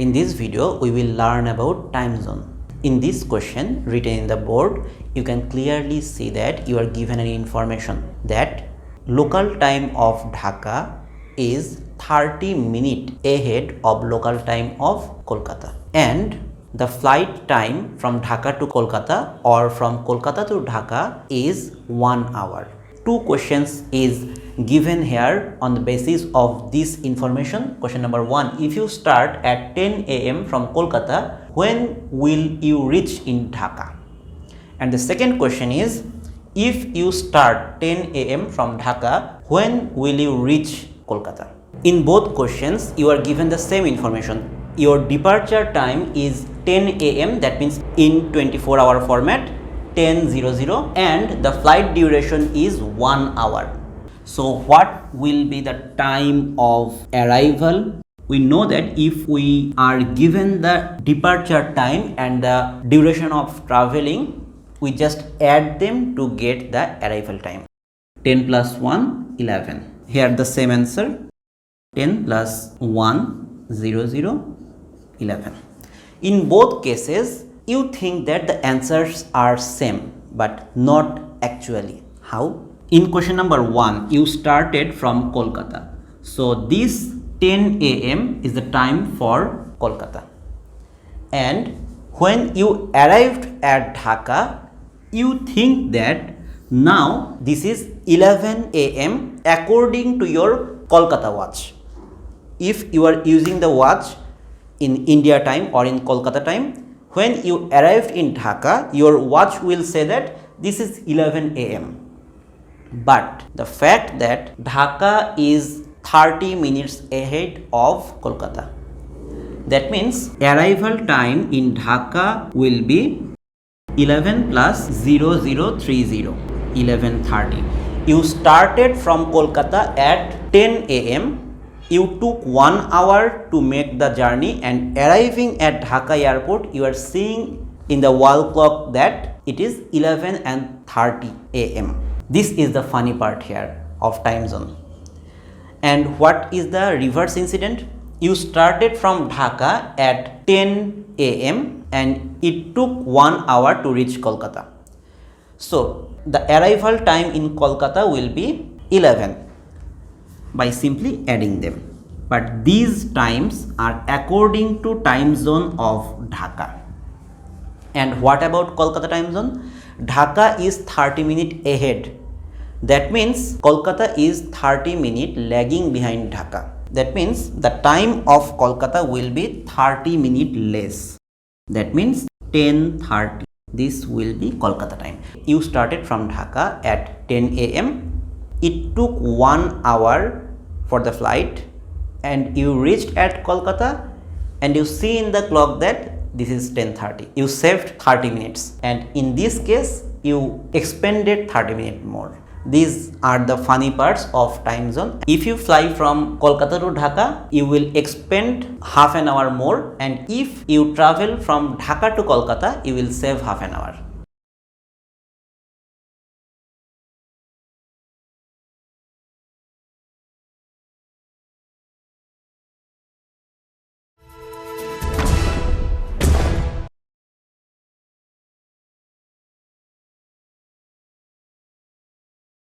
In this video, we will learn about time zone. In this question written in the board, you can clearly see that you are given an information that local time of Dhaka is 30 minutes ahead of local time of Kolkata, and the flight time from Dhaka to Kolkata or from Kolkata to Dhaka is 1 hour. Two questions is given here on the basis of this information. Question number 1, if you start at 10 a.m. from Kolkata, when will you reach in Dhaka? And the second question is, if you start 10 a.m. from Dhaka, when will you reach Kolkata? In both questions, you are given the same information. Your departure time is 10 a.m. that means in 24-hour format, 10:00, and the flight duration is 1 hour. So what will be the time of arrival? We know that if we are given the departure time and the duration of traveling, we just add them to get the arrival time. 10 plus 1, 11. Here the same answer. 10 plus 1, 00, 11. In both cases, you think that the answers are same, but not actually. How? In question number 1, you started from Kolkata. So this 10 a.m. is the time for Kolkata. And when you arrived at Dhaka, you think that now this is 11 a.m. according to your Kolkata watch. If you are using the watch in India time or in Kolkata time, when you arrived in Dhaka, your watch will say that this is 11 a.m. But the fact that Dhaka is 30 minutes ahead of Kolkata, that means arrival time in Dhaka will be 11 plus 0030, 11:30. You started from Kolkata at 10 a.m. You took 1 hour to make the journey, and arriving at Dhaka airport, you are seeing in the wall clock that it is 11:30 a.m. This is the funny part here of time zone. And what is the reverse incident? You started from Dhaka at 10 a.m. and it took 1 hour to reach Kolkata. So the arrival time in Kolkata will be 11 by simply adding them. But these times are according to time zone of Dhaka. And what about Kolkata time zone? Dhaka is 30 minutes ahead. That means Kolkata is 30 minutes lagging behind Dhaka. That means the time of Kolkata will be 30 minutes less. That means 10:30. This will be Kolkata time. You started from Dhaka at 10 a.m. It took 1 hour for the flight, and you reached at Kolkata, and you see in the clock that this is 10:30. You saved 30 minutes, and in this case you expended 30 minutes more. These are the funny parts of time zone. If you fly from Kolkata to Dhaka, you will expend half an hour more, and if you travel from Dhaka to Kolkata, you will save half an hour.